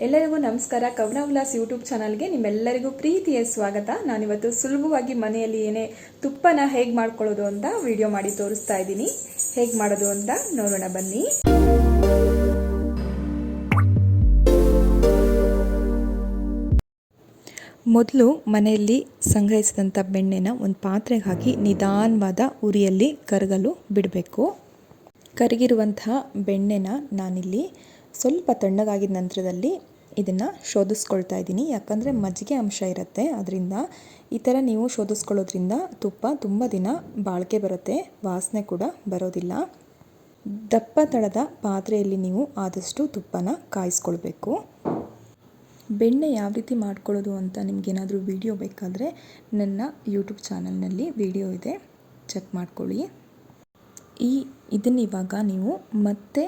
ಎಲ್ಲರಿಗೂ ನಮಸ್ಕಾರ. ಕವನ ವಿಲಾಸ್ ಯೂಟ್ಯೂಬ್ ಚಾನಲ್ಗೆ ನಿಮ್ಮೆಲ್ಲರಿಗೂ ಪ್ರೀತಿಯ ಸ್ವಾಗತ. ನಾನಿವತ್ತು ಸುಲಭವಾಗಿ ಮನೆಯಲ್ಲಿ ಏನೇ ತುಪ್ಪನ ಹೇಗೆ ಮಾಡ್ಕೊಳ್ಳೋದು ಅಂತ ವಿಡಿಯೋ ಮಾಡಿ ತೋರಿಸ್ತಾ ಇದ್ದೀನಿ. ಹೇಗೆ ಮಾಡೋದು ಅಂತ ನೋಡೋಣ ಬನ್ನಿ. ಮೊದಲು ಮನೆಯಲ್ಲಿ ಸಂಗ್ರಹಿಸಿದಂಥ ಬೆಣ್ಣೆನ ಒಂದು ಪಾತ್ರೆಗೆ ಹಾಕಿ ನಿಧಾನವಾದ ಉರಿಯಲ್ಲಿ ಕರಗಲು ಬಿಡಬೇಕು. ಕರಗಿರುವಂತಹ ಬೆಣ್ಣೆನ ನಾನಿಲ್ಲಿ ಸ್ವಲ್ಪ ತಣ್ಣಗಾಗಿದ ನಂತರದಲ್ಲಿ ಇದನ್ನು ಶೋಧಿಸ್ಕೊಳ್ತಾ ಇದ್ದೀನಿ. ಯಾಕಂದರೆ ಮಜ್ಜಿಗೆ ಅಂಶ ಇರುತ್ತೆ, ಅದರಿಂದ ಈ ಥರ ನೀವು ಶೋಧಿಸ್ಕೊಳ್ಳೋದ್ರಿಂದ ತುಪ್ಪ ತುಂಬ ದಿನ ಬಾಳಿಕೆ ಬರುತ್ತೆ, ವಾಸನೆ ಕೂಡ ಬರೋದಿಲ್ಲ. ದಪ್ಪ ತಳದ ಪಾತ್ರೆಯಲ್ಲಿ ನೀವು ಆದಷ್ಟು ತುಪ್ಪನ ಕಾಯಿಸ್ಕೊಳ್ಬೇಕು. ಬೆಣ್ಣೆ ಯಾವ ರೀತಿ ಮಾಡ್ಕೊಳ್ಳೋದು ಅಂತ ನಿಮಗೇನಾದರೂ ವಿಡಿಯೋ ಬೇಕಾದರೆ ನನ್ನ ಯೂಟ್ಯೂಬ್ ಚಾನಲ್ನಲ್ಲಿ ವಿಡಿಯೋ ಇದೆ, ಚೆಕ್ ಮಾಡ್ಕೊಳ್ಳಿ. ಇದನ್ನಿವಾಗ ನೀವು ಮತ್ತೆ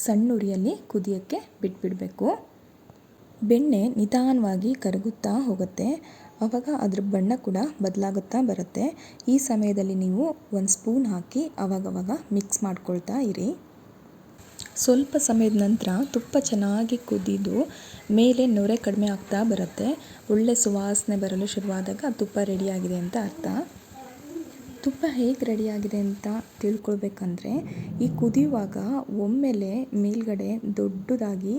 ಸಣ್ಣ ಉರಿಯಲ್ಲಿ ಕುದಿಯೋಕ್ಕೆ ಬಿಟ್ಬಿಡಬೇಕು. ಬೆಣ್ಣೆ ನಿಧಾನವಾಗಿ ಕರಗುತ್ತಾ ಹೋಗುತ್ತೆ, ಆವಾಗ ಅದ್ರ ಬಣ್ಣ ಕೂಡ ಬದಲಾಗುತ್ತಾ ಬರುತ್ತೆ. ಈ ಸಮಯದಲ್ಲಿ ನೀವು ಒಂದು ಸ್ಪೂನ್ ಹಾಕಿ ಆವಾಗವಾಗ ಮಿಕ್ಸ್ ಮಾಡ್ಕೊಳ್ತಾ ಇರಿ. ಸ್ವಲ್ಪ ಸಮಯದ ನಂತರ ತುಪ್ಪ ಚೆನ್ನಾಗಿ ಕುದಿದು ಮೇಲೆ ನೊರೆ ಕಡಿಮೆ ಆಗ್ತಾ ಬರುತ್ತೆ. ಒಳ್ಳೆ ಸುವಾಸನೆ ಬರಲು ಶುರುವಾದಾಗ ತುಪ್ಪ ರೆಡಿಯಾಗಿದೆ ಅಂತ ಅರ್ಥ. ತುಪ್ಪ ಹೇಗೆ ರೆಡಿಯಾಗಿದೆ ಅಂತ ತಿಳ್ಕೊಳ್ಬೇಕಂದ್ರೆ ಈ ಕುದಿಯುವಾಗ ಒಮ್ಮೆಲೆ ಮೇಲ್ಗಡೆ ದೊಡ್ಡದಾಗಿ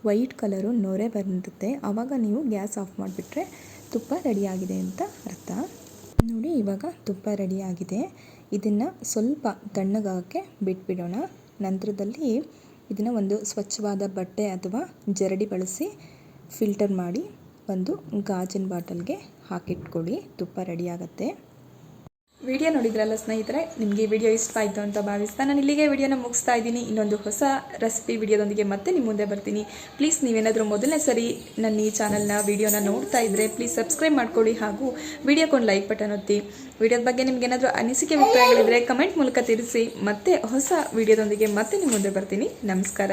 ವೈಟ್ ಕಲರು ನೊರೆ ಬಂದುತ್ತೆ. ಆವಾಗ ನೀವು ಗ್ಯಾಸ್ ಆಫ್ ಮಾಡಿಬಿಟ್ರೆ ತುಪ್ಪ ರೆಡಿಯಾಗಿದೆ ಅಂತ ಅರ್ಥ. ನೋಡಿ, ಇವಾಗ ತುಪ್ಪ ರೆಡಿಯಾಗಿದೆ. ಇದನ್ನು ಸ್ವಲ್ಪ ತಣ್ಣಗಾಗಕ್ಕೆ ಬಿಟ್ಬಿಡೋಣ. ನಂತರದಲ್ಲಿ ಇದನ್ನು ಒಂದು ಸ್ವಚ್ಛವಾದ ಬಟ್ಟೆ ಅಥವಾ ಜರಡಿ ಬಳಸಿ ಫಿಲ್ಟರ್ ಮಾಡಿ ಒಂದು ಗಾಜಿನ ಬಾಟಲ್ಗೆ ಹಾಕಿಟ್ಕೊಳ್ಳಿ. ತುಪ್ಪ ರೆಡಿಯಾಗತ್ತೆ. ವಿಡಿಯೋ ನೋಡಿದ್ರಲ್ಲ ಸ್ನೇಹಿತರೆ, ನಿಮಗೆ ವಿಡಿಯೋ ಇಷ್ಟ ಆಯಿತು ಅಂತ ಭಾವಿಸ್ತಾ ನಾನು ಇಲ್ಲಿಗೆ ವಿಡಿಯೋನ ಮುಗಿಸ್ತಾ ಇದ್ದೀನಿ. ಇನ್ನೊಂದು ಹೊಸ ರೆಸಿಪಿ ವಿಡಿಯೋದೊಂದಿಗೆ ಮತ್ತೆ ನಿಮ್ಮ ಮುಂದೆ ಬರ್ತೀನಿ. ಪ್ಲೀಸ್ ನೀವೇನಾದರೂ ಮೊದಲನೇ ಸರಿ ನನ್ನ ಈ ಚಾನಲ್ನ ವಿಡಿಯೋನ ನೋಡ್ತಾ ಇದ್ದರೆ ಪ್ಲೀಸ್ ಸಬ್ಸ್ಕ್ರೈಬ್ ಮಾಡ್ಕೊಳ್ಳಿ, ಹಾಗೂ ವಿಡಿಯೋಕ್ಕೊಂದು ಲೈಕ್ ಬಟನ್ ಒತ್ತಿ. ವಿಡಿಯೋದ ಬಗ್ಗೆ ನಿಮಗೇನಾದರೂ ಅನಿಸಿಕೆ ಅಭಿಪ್ರಾಯಗಳಿದ್ದರೆ ಕಮೆಂಟ್ ಮೂಲಕ ತಿಳಿಸಿ. ಮತ್ತೆ ಹೊಸ ವಿಡಿಯೋದೊಂದಿಗೆ ಮತ್ತೆ ನಿಮ್ಮ ಮುಂದೆ ಬರ್ತೀನಿ. ನಮಸ್ಕಾರ.